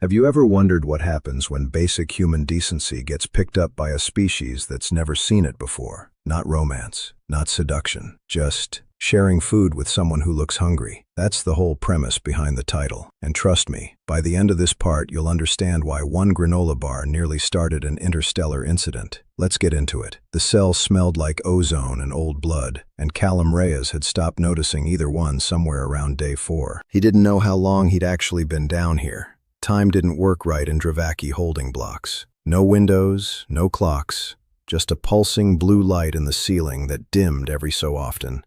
Have you ever wondered what happens when basic human decency gets picked up by a species that's never seen it before? Not romance, not seduction, just sharing food with someone who looks hungry. That's the whole premise behind the title. And trust me, by the end of this part, you'll understand why one granola bar nearly started an interstellar incident. Let's get into it. The cell smelled like ozone and old blood, and Callum Reyes had stopped noticing either one somewhere around day 4. He didn't know how long he'd actually been down here. Time didn't work right in Dravaki holding blocks. No windows, no clocks, just a pulsing blue light in the ceiling that dimmed every so often,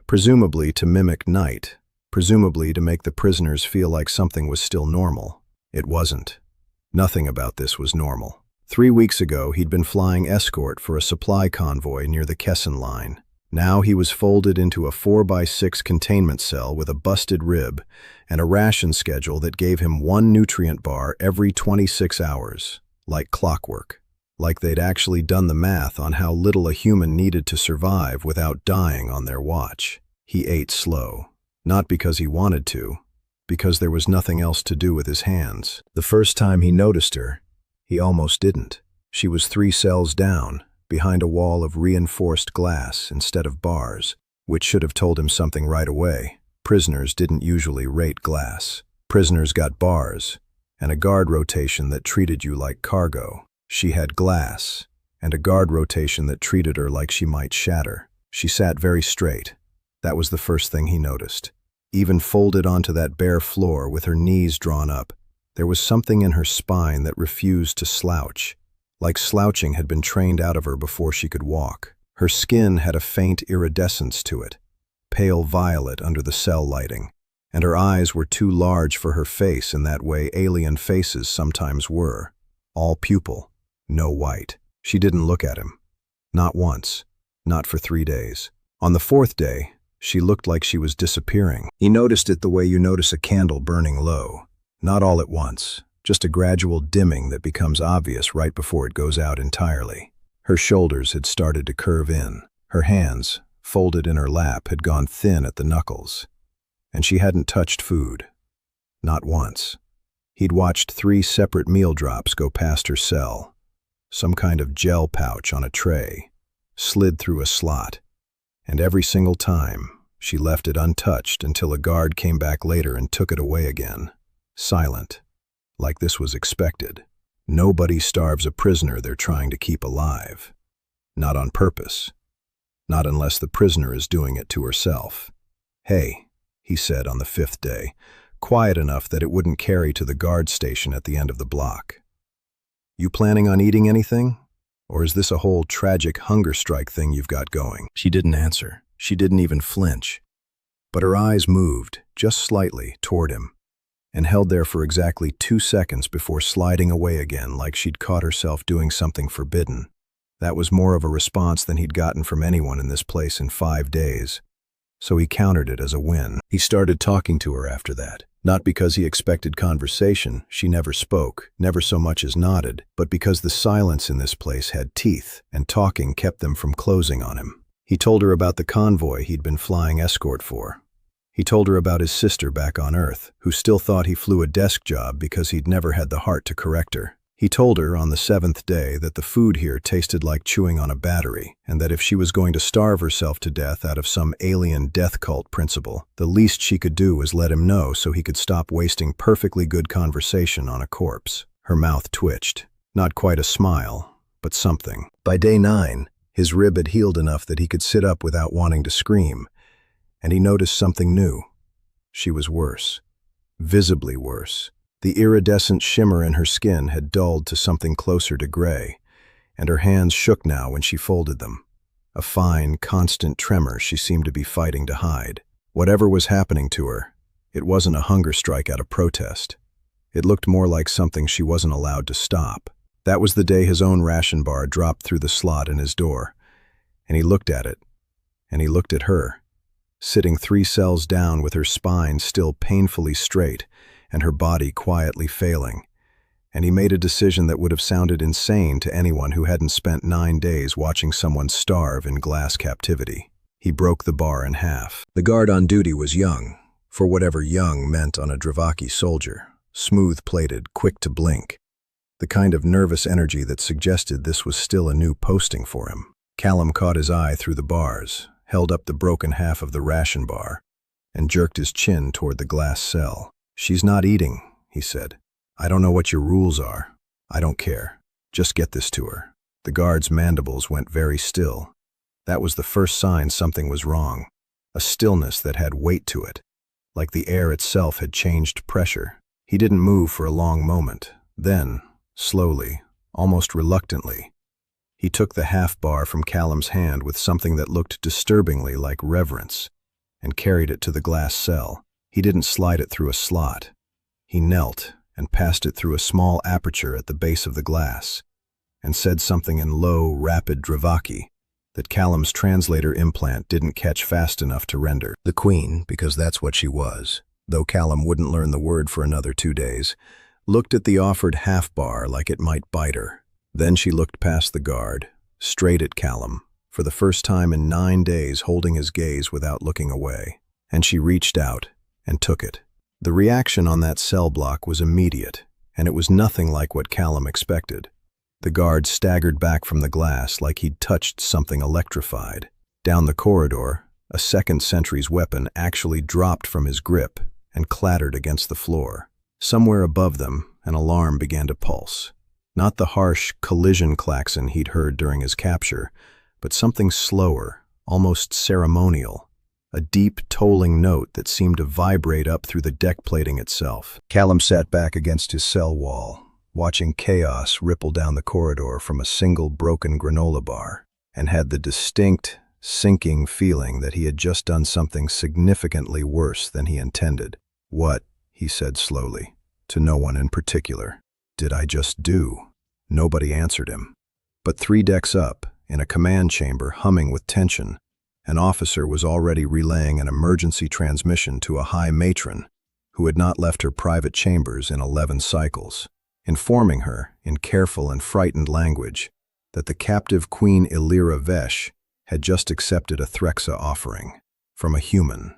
presumably to mimic night, presumably to make the prisoners feel like something was still normal. It wasn't. Nothing about this was normal. 3 weeks ago, he'd been flying escort for a supply convoy near the Kesson line. Now he was folded into a 4x6 containment cell with a busted rib and a ration schedule that gave him 1 nutrient bar every 26 hours, like clockwork. Like they'd actually done the math on how little a human needed to survive without dying on their watch. He ate slow, not because he wanted to, because there was nothing else to do with his hands. The first time he noticed her, he almost didn't. She was 3 cells down, behind a wall of reinforced glass instead of bars, which should have told him something right away. Prisoners didn't usually rate glass. Prisoners got bars, and a guard rotation that treated you like cargo. She had glass, and a guard rotation that treated her like she might shatter. She sat very straight. That was the first thing he noticed. Even folded onto that bare floor with her knees drawn up, there was something in her spine that refused to slouch, like slouching had been trained out of her before she could walk. Her skin had a faint iridescence to it, pale violet under the cell lighting, and her eyes were too large for her face in that way alien faces sometimes were. All pupil, no white. She didn't look at him. Not once. Not for 3 days. On the 4th day, she looked like she was disappearing. He noticed it the way you notice a candle burning low. Not all at once, just a gradual dimming that becomes obvious right before it goes out entirely. Her shoulders had started to curve in. Her hands, folded in her lap, had gone thin at the knuckles. And she hadn't touched food. Not once. He'd watched 3 separate meal drops go past her cell. Some kind of gel pouch on a tray, slid through a slot. And every single time, she left it untouched until a guard came back later and took it away again. Silent. Like this was expected. Nobody starves a prisoner they're trying to keep alive. Not on purpose. Not unless the prisoner is doing it to herself. "Hey," he said on the 5th day, quiet enough that it wouldn't carry to the guard station at the end of the block. "You planning on eating anything? Or is this a whole tragic hunger strike thing you've got going?" She didn't answer. She didn't even flinch. But her eyes moved, just slightly, toward him, and held there for exactly 2 seconds before sliding away again like she'd caught herself doing something forbidden. That was more of a response than he'd gotten from anyone in this place in 5 days. So he countered it as a win. He started talking to her after that. Not because he expected conversation, she never spoke, never so much as nodded, but because the silence in this place had teeth, and talking kept them from closing on him. He told her about the convoy he'd been flying escort for. He told her about his sister back on Earth, who still thought he flew a desk job because he'd never had the heart to correct her. He told her on the 7th day that the food here tasted like chewing on a battery, and that if she was going to starve herself to death out of some alien death cult principle, the least she could do was let him know so he could stop wasting perfectly good conversation on a corpse. Her mouth twitched. Not quite a smile, but something. By day 9, his rib had healed enough that he could sit up without wanting to scream, and he noticed something new. She was worse. Visibly worse. The iridescent shimmer in her skin had dulled to something closer to gray, and her hands shook now when she folded them. A fine, constant tremor she seemed to be fighting to hide. Whatever was happening to her, it wasn't a hunger strike out of protest. It looked more like something she wasn't allowed to stop. That was the day his own ration bar dropped through the slot in his door, and he looked at it, and he looked at her, sitting 3 cells down with her spine still painfully straight, and her body quietly failing, and he made a decision that would have sounded insane to anyone who hadn't spent 9 days watching someone starve in glass captivity. He broke the bar in half. The guard on duty was young, for whatever young meant on a Dravaki soldier. smooth-plated, quick to blink. The kind of nervous energy that suggested this was still a new posting for him. Callum caught his eye through the bars, held up the broken half of the ration bar, and jerked his chin toward the glass cell. "She's not eating," he said. "I don't know what your rules are. I don't care. Just get this to her." The guard's mandibles went very still. That was the first sign something was wrong. A stillness that had weight to it, like the air itself had changed pressure. He didn't move for a long moment. Then, slowly, almost reluctantly, he took the half-bar from Callum's hand with something that looked disturbingly like reverence and carried it to the glass cell. He didn't slide it through a slot. He knelt and passed it through a small aperture at the base of the glass and said something in low, rapid Dravaki that Callum's translator implant didn't catch fast enough to render. The queen, because that's what she was, though Callum wouldn't learn the word for another 2 days, looked at the offered half-bar like it might bite her. Then she looked past the guard, straight at Callum, for the first time in 9 days holding his gaze without looking away. And she reached out and took it. The reaction on that cell block was immediate, and it was nothing like what Callum expected. The guard staggered back from the glass like he'd touched something electrified. Down the corridor, a second sentry's weapon actually dropped from his grip and clattered against the floor. Somewhere above them, an alarm began to pulse. Not the harsh collision klaxon he'd heard during his capture, but something slower, almost ceremonial. A deep, tolling note that seemed to vibrate up through the deck plating itself. Callum sat back against his cell wall, watching chaos ripple down the corridor from a single broken granola bar, and had the distinct, sinking feeling that he had just done something significantly worse than he intended. "What?" he said slowly, to no one in particular. "Did I just do?" Nobody answered him. But 3 decks up, in a command chamber humming with tension, an officer was already relaying an emergency transmission to a high matron who had not left her private chambers in 11 cycles, informing her, in careful and frightened language, that the captive Queen Illyra Vesh had just accepted a Threxa offering from a human.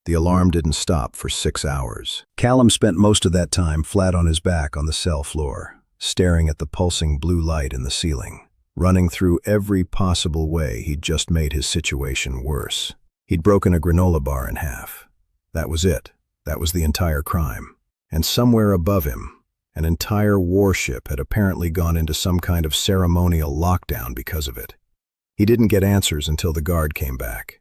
The alarm didn't stop for 6 hours. Callum spent most of that time flat on his back on the cell floor, staring at the pulsing blue light in the ceiling, running through every possible way he'd just made his situation worse. He'd broken a granola bar in half. That was it. That was the entire crime. And somewhere above him, an entire warship had apparently gone into some kind of ceremonial lockdown because of it. He didn't get answers until the guard came back.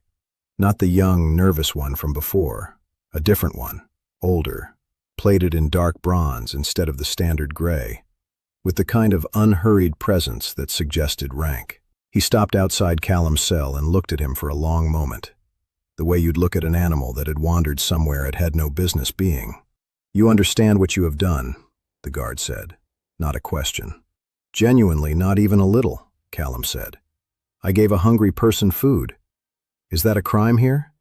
Not the young, nervous one from before, a different one, older, plated in dark bronze instead of the standard gray, with the kind of unhurried presence that suggested rank. He stopped outside Callum's cell and looked at him for a long moment, the way you'd look at an animal that had wandered somewhere it had no business being. "You understand what you have done," the guard said, not a question. "Genuinely, not even a little," Callum said. "I gave a hungry person food. Is that a crime here?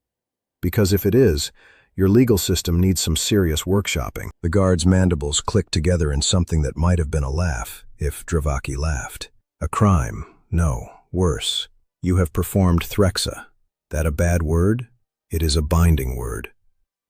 Because if it is, your legal system needs some serious workshopping." The guard's mandibles clicked together in something that might have been a laugh, if Dravaki laughed. "A crime? No, worse. You have performed Threxa. That a bad word? It is a binding word."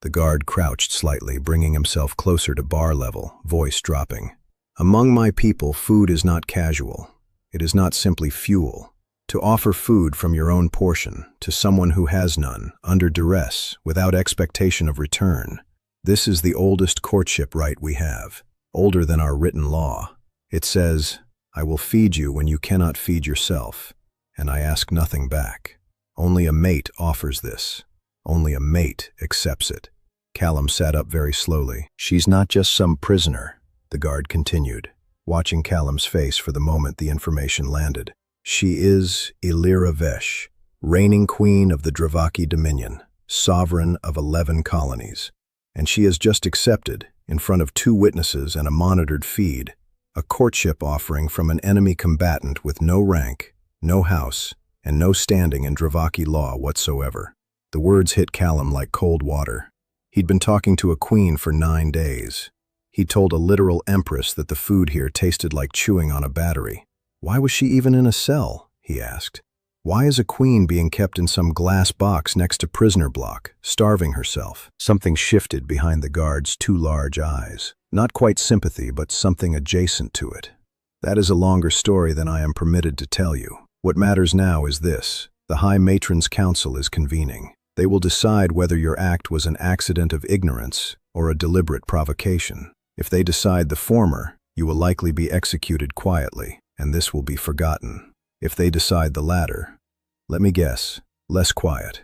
The guard crouched slightly, bringing himself closer to bar level, voice dropping. "Among my people, food is not casual. It is not simply fuel. To offer food from your own portion to someone who has none, under duress, without expectation of return. This is the oldest courtship rite we have, older than our written law. It says, 'I will feed you when you cannot feed yourself, and I ask nothing back.' Only a mate offers this. Only a mate accepts it." Callum sat up very slowly. "She's not just some prisoner," the guard continued, watching Callum's face for the moment the information landed. "She is Illyra Vesh, reigning queen of the Dravaki Dominion, sovereign of 11 colonies. And she has just accepted, in front of 2 witnesses and a monitored feed, a courtship offering from an enemy combatant with no rank, no house, and no standing in Dravaki law whatsoever." The words hit Callum like cold water. He'd been talking to a queen for 9 days. He'd told a literal empress that the food here tasted like chewing on a battery. Why was she even in a cell? He asked. Why is a queen being kept in some glass box next to prisoner block, starving herself? Something shifted behind the guard's two large eyes. Not quite sympathy, but something adjacent to it. That is a longer story than I am permitted to tell you. What matters now is this. The High Matron's Council is convening. They will decide whether your act was an accident of ignorance or a deliberate provocation. If they decide the former, you will likely be executed quietly, and this will be forgotten. If they decide the latter, let me guess, less quiet.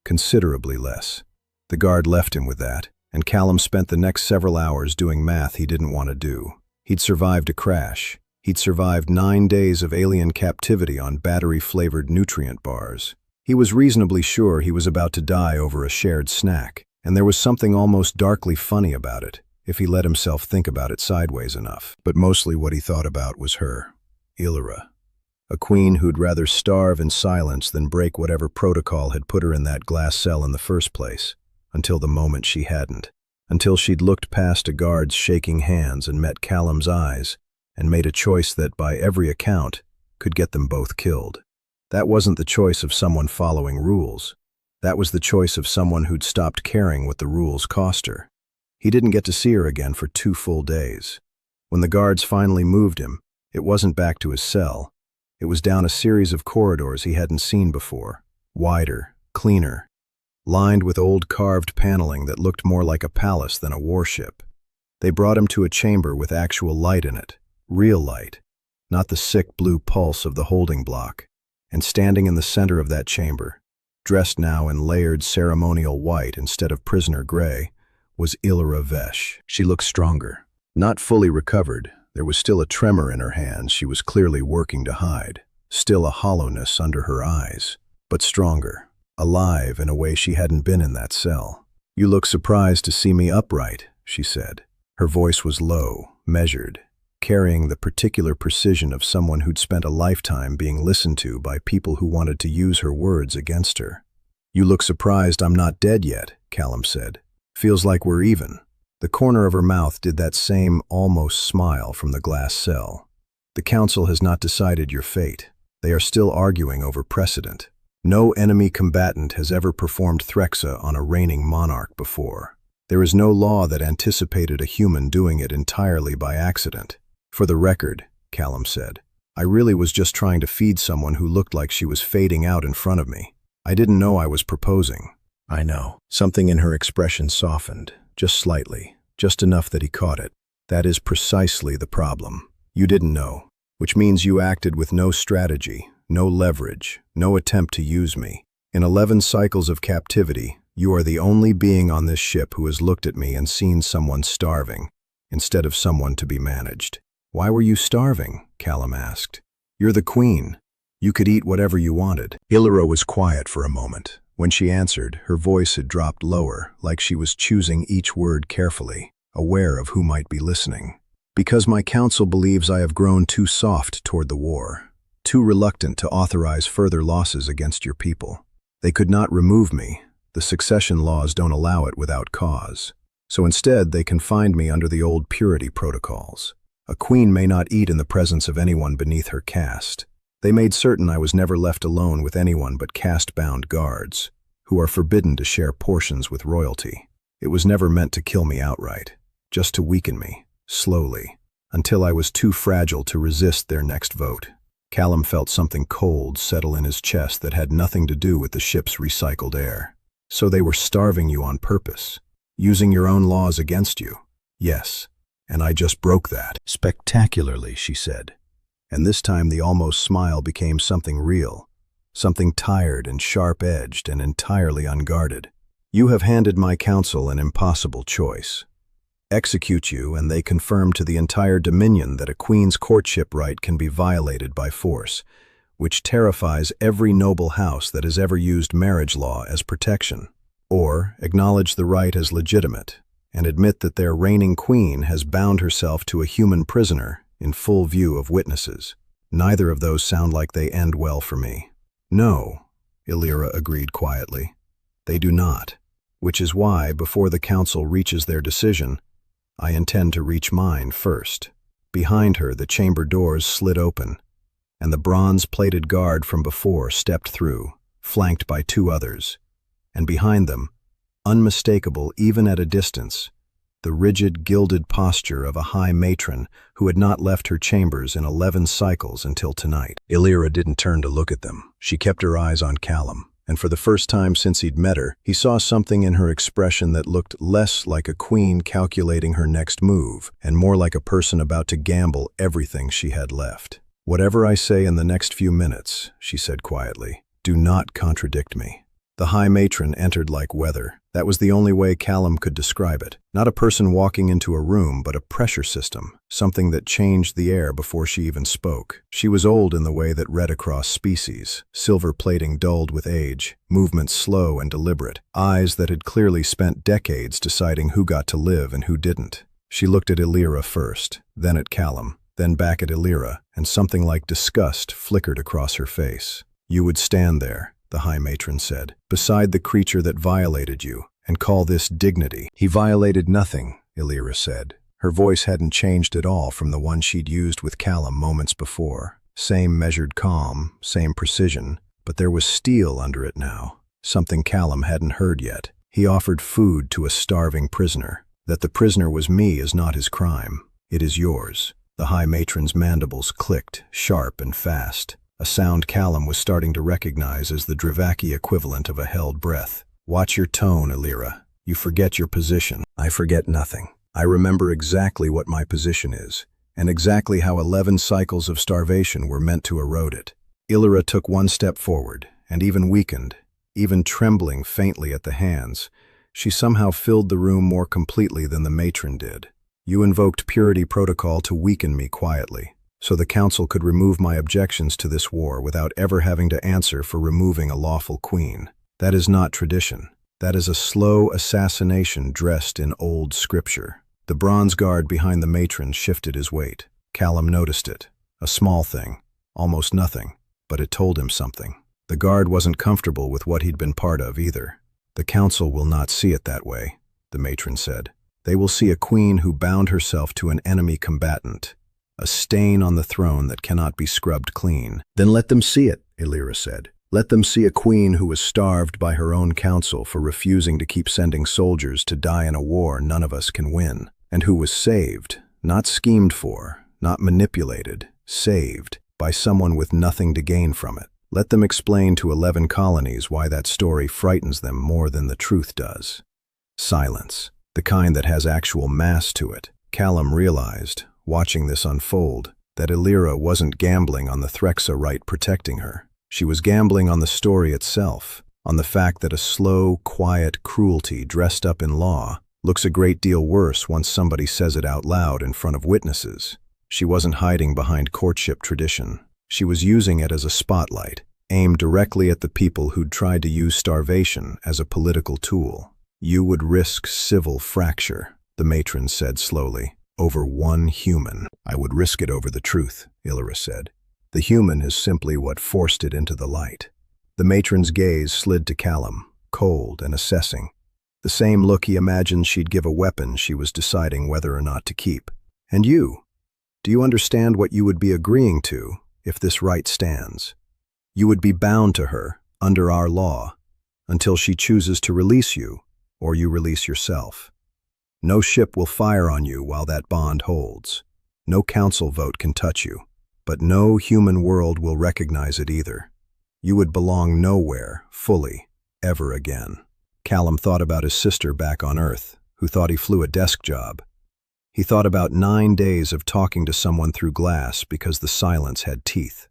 Considerably less. The guard left him with that, and Callum spent the next several hours doing math he didn't want to do. He'd survived a crash. He'd survived 9 days of alien captivity on battery-flavored nutrient bars. He was reasonably sure he was about to die over a shared snack, and there was something almost darkly funny about it, if he let himself think about it sideways enough. But mostly what he thought about was her, Illyra. A queen who'd rather starve in silence than break whatever protocol had put her in that glass cell in the first place, until the moment she hadn't. Until she'd looked past a guard's shaking hands and met Callum's eyes, and made a choice that, by every account, could get them both killed. That wasn't the choice of someone following rules. That was the choice of someone who'd stopped caring what the rules cost her. He didn't get to see her again for 2 full days. When the guards finally moved him, it wasn't back to his cell. It was down a series of corridors he hadn't seen before, wider, cleaner, lined with old carved paneling that looked more like a palace than a warship. They brought him to a chamber with actual light in it, real light, not the sick blue pulse of the holding block. And standing in the center of that chamber, dressed now in layered ceremonial white instead of prisoner gray, was Illyra Vesh. She looked stronger. Not fully recovered, there was still a tremor in her hands she was clearly working to hide, still a hollowness under her eyes, but stronger, alive in a way she hadn't been in that cell. "You look surprised to see me upright," she said. Her voice was low, measured, carrying the particular precision of someone who'd spent a lifetime being listened to by people who wanted to use her words against her. "You look surprised I'm not dead yet," Callum said. "Feels like we're even." The corner of her mouth did that same almost smile from the glass cell. "The council has not decided your fate. They are still arguing over precedent. No enemy combatant has ever performed Threxa on a reigning monarch before. There is no law that anticipated a human doing it entirely by accident. For the record," Callum said, "I really was just trying to feed someone who looked like she was fading out in front of me. I didn't know I was proposing." "I know." Something in her expression softened, just slightly, just enough that he caught it. "That is precisely the problem. You didn't know, which means you acted with no strategy, no leverage, no attempt to use me. In 11 cycles of captivity, you are the only being on this ship who has looked at me and seen someone starving, instead of someone to be managed." "Why were you starving?" Callum asked. "You're the queen. You could eat whatever you wanted." Illyra was quiet for a moment. When she answered, her voice had dropped lower, like she was choosing each word carefully, aware of who might be listening. "Because my council believes I have grown too soft toward the war, too reluctant to authorize further losses against your people. They could not remove me. The succession laws don't allow it without cause. So instead, they confined me under the old purity protocols. A queen may not eat in the presence of anyone beneath her caste. They made certain I was never left alone with anyone but caste-bound guards, who are forbidden to share portions with royalty. It was never meant to kill me outright, just to weaken me, slowly, until I was too fragile to resist their next vote." Callum felt something cold settle in his chest that had nothing to do with the ship's recycled air. "So they were starving you on purpose, using your own laws against you?" "Yes, and I just broke that." "Spectacularly," she said. And this time the almost smile became something real, something tired and sharp-edged and entirely unguarded. "You have handed my council an impossible choice. Execute you, and they confirm to the entire Dominion that a queen's courtship rite can be violated by force, which terrifies every noble house that has ever used marriage law as protection. Or acknowledge the rite as legitimate, and admit that their reigning queen has bound herself to a human prisoner in full view of witnesses. Neither of those sound like they end well for me." "No," Illyra agreed quietly. "They do not, which is why, before the council reaches their decision, I intend to reach mine first." Behind her, the chamber doors slid open, and the bronze-plated guard from before stepped through, flanked by 2 others. And behind them, unmistakable even at a distance, the rigid, gilded posture of a high matron who had not left her chambers in 11 cycles until tonight. Illyra didn't turn to look at them. She kept her eyes on Callum, and for the first time since he'd met her, he saw something in her expression that looked less like a queen calculating her next move, and more like a person about to gamble everything she had left. "Whatever I say in the next few minutes," she said quietly, "do not contradict me." The high matron entered like weather. That was the only way Callum could describe it. Not a person walking into a room, but a pressure system, something that changed the air before she even spoke. She was old in the way that read across species, silver plating dulled with age, movements slow and deliberate, eyes that had clearly spent decades deciding who got to live and who didn't. She looked at Illyra first, then at Callum, then back at Illyra, and something like disgust flickered across her face. "You would stand there," the high matron said, "beside the creature that violated you, and call this dignity." "He violated nothing," Illyra said. Her voice hadn't changed at all from the one she'd used with Callum moments before. Same measured calm, same precision, but there was steel under it now, something Callum hadn't heard yet. "He offered food to a starving prisoner. That the prisoner was me is not his crime. It is yours." The high matron's mandibles clicked, sharp and fast, a sound Callum was starting to recognize as the Dravaki equivalent of a held breath. "Watch your tone, Illyra. You forget your position." "I forget nothing. I remember exactly what my position is, and exactly how 11 cycles of starvation were meant to erode it." Illyra took 1 step forward, and even weakened, even trembling faintly at the hands, she somehow filled the room more completely than the matron did. "You invoked purity protocol to weaken me quietly, so the council could remove my objections to this war without ever having to answer for removing a lawful queen. That is not tradition. That is a slow assassination dressed in old scripture." The bronze guard behind the matron shifted his weight. Callum noticed it. A small thing, almost nothing, but it told him something. The guard wasn't comfortable with what he'd been part of either. "The council will not see it that way," the matron said. "They will see a queen who bound herself to an enemy combatant, a stain on the throne that cannot be scrubbed clean." "Then let them see it," Illyra said. "Let them see a queen who was starved by her own council for refusing to keep sending soldiers to die in a war none of us can win, and who was saved, not schemed for, not manipulated, saved by someone with nothing to gain from it. Let them explain to 11 colonies why that story frightens them more than the truth does." Silence. The kind that has actual mass to it. Callum realized, watching this unfold, that Illyra wasn't gambling on the Threxa rite protecting her. She was gambling on the story itself, on the fact that a slow, quiet cruelty dressed up in law looks a great deal worse once somebody says it out loud in front of witnesses. She wasn't hiding behind courtship tradition. She was using it as a spotlight, aimed directly at the people who'd tried to use starvation as a political tool. "You would risk civil fracture," the matron said slowly, "over 1 human." "I would risk it over the truth," Illyra said. "The human is simply what forced it into the light." The matron's gaze slid to Callum, cold and assessing. The same look he imagined she'd give a weapon she was deciding whether or not to keep. "And you? Do you understand what you would be agreeing to if this right stands? You would be bound to her, under our law, until she chooses to release you, or you release yourself. No ship will fire on you while that bond holds. No council vote can touch you, but no human world will recognize it either. You would belong nowhere, fully, ever again." Callum thought about his sister back on Earth, who thought he flew a desk job. He thought about 9 days of talking to someone through glass because the silence had teeth.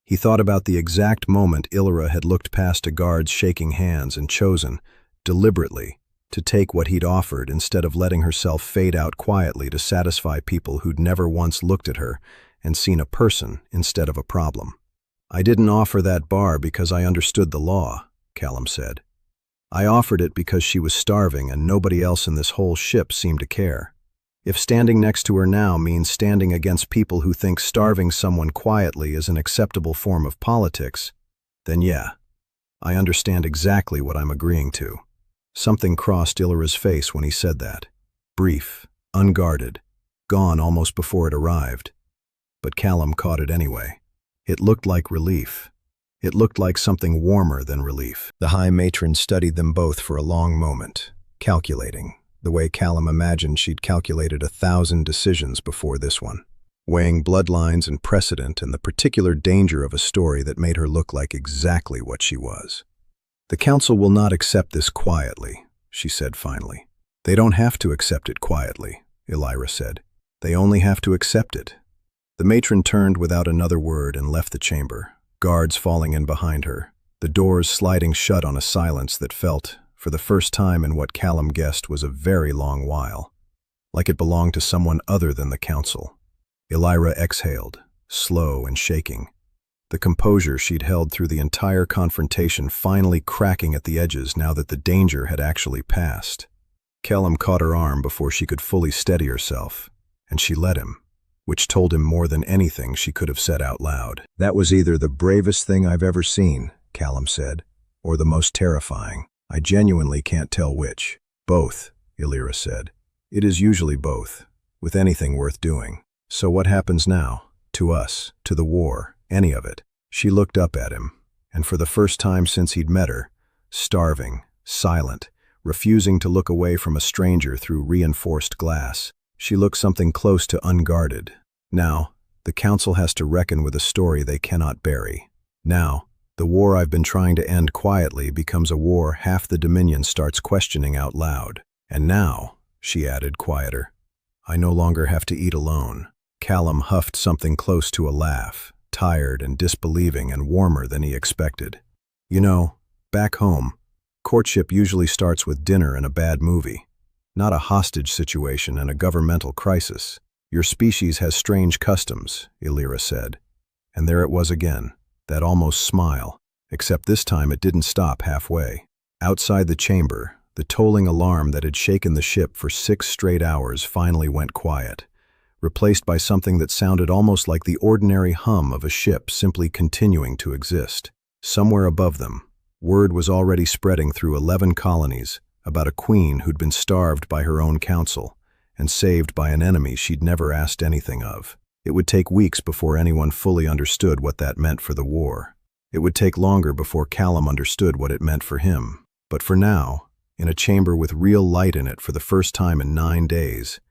He thought about the exact moment Illyra had looked past a guard's shaking hands and chosen, deliberately, to take what he'd offered instead of letting herself fade out quietly to satisfy people who'd never once looked at her and seen a person instead of a problem. "I didn't offer that bar because I understood the law," Callum said. "I offered it because she was starving and nobody else in this whole ship seemed to care. If standing next to her now means standing against people who think starving someone quietly is an acceptable form of politics, then yeah, I understand exactly what I'm agreeing to." Something crossed Illyra's face when he said that. Brief, unguarded, gone almost before it arrived. But Callum caught it anyway. It looked like relief. It looked like something warmer than relief. The High Matron studied them both for a long moment, calculating, the way Callum imagined she'd calculated 1,000 decisions before this one, weighing bloodlines and precedent and the particular danger of a story that made her look like exactly what she was. "The council will not accept this quietly," she said finally. "They don't have to accept it quietly," Elira said. "They only have to accept it." The matron turned without another word and left the chamber, guards falling in behind her, the doors sliding shut on a silence that felt, for the first time in what Callum guessed was a very long while, like it belonged to someone other than the council. Elira exhaled, slow and shaking, the composure she'd held through the entire confrontation finally cracking at the edges now that the danger had actually passed. Callum caught her arm before she could fully steady herself, and she let him, which told him more than anything she could have said out loud. "That was either the bravest thing I've ever seen," Callum said, "or the most terrifying. I genuinely can't tell which." "Both," Elira said. "It is usually both, with anything worth doing. So what happens now? To us, to the war, any of it?" She looked up at him, and for the first time since he'd met her, starving, silent, refusing to look away from a stranger through reinforced glass, she looked something close to unguarded. "Now, the council has to reckon with a story they cannot bury. Now, the war I've been trying to end quietly becomes a war half the Dominion starts questioning out loud. And now," she added, quieter, "I no longer have to eat alone." Callum huffed something close to a laugh, tired and disbelieving and warmer than he expected. "You know, back home, courtship usually starts with dinner and a bad movie. Not a hostage situation and a governmental crisis. Your species has strange customs," Elira said. And there it was again, that almost smile, except this time it didn't stop halfway. Outside the chamber, the tolling alarm that had shaken the ship for 6 straight hours finally went quiet, replaced by something that sounded almost like the ordinary hum of a ship simply continuing to exist. Somewhere above them, word was already spreading through 11 colonies about a queen who'd been starved by her own council and saved by an enemy she'd never asked anything of. It would take weeks before anyone fully understood what that meant for the war. It would take longer before Callum understood what it meant for him. But for now, in a chamber with real light in it for the first time in 9 days,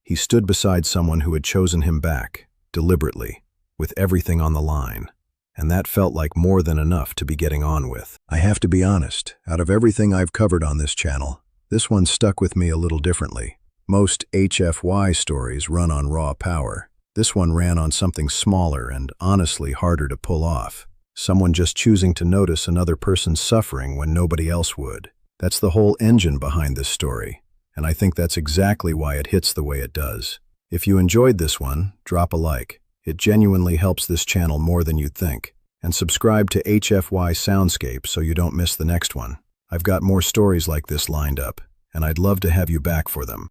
he stood beside someone who had chosen him back, deliberately, with everything on the line. And that felt like more than enough to be getting on with. I have to be honest, out of everything I've covered on this channel, this one stuck with me a little differently. Most HFY stories run on raw power. This one ran on something smaller and honestly harder to pull off. Someone just choosing to notice another person's suffering when nobody else would. That's the whole engine behind this story, and I think that's exactly why it hits the way it does. If you enjoyed this one, drop a like. It genuinely helps this channel more than you'd think. And subscribe to HFY Soundscape so you don't miss the next one. I've got more stories like this lined up, and I'd love to have you back for them.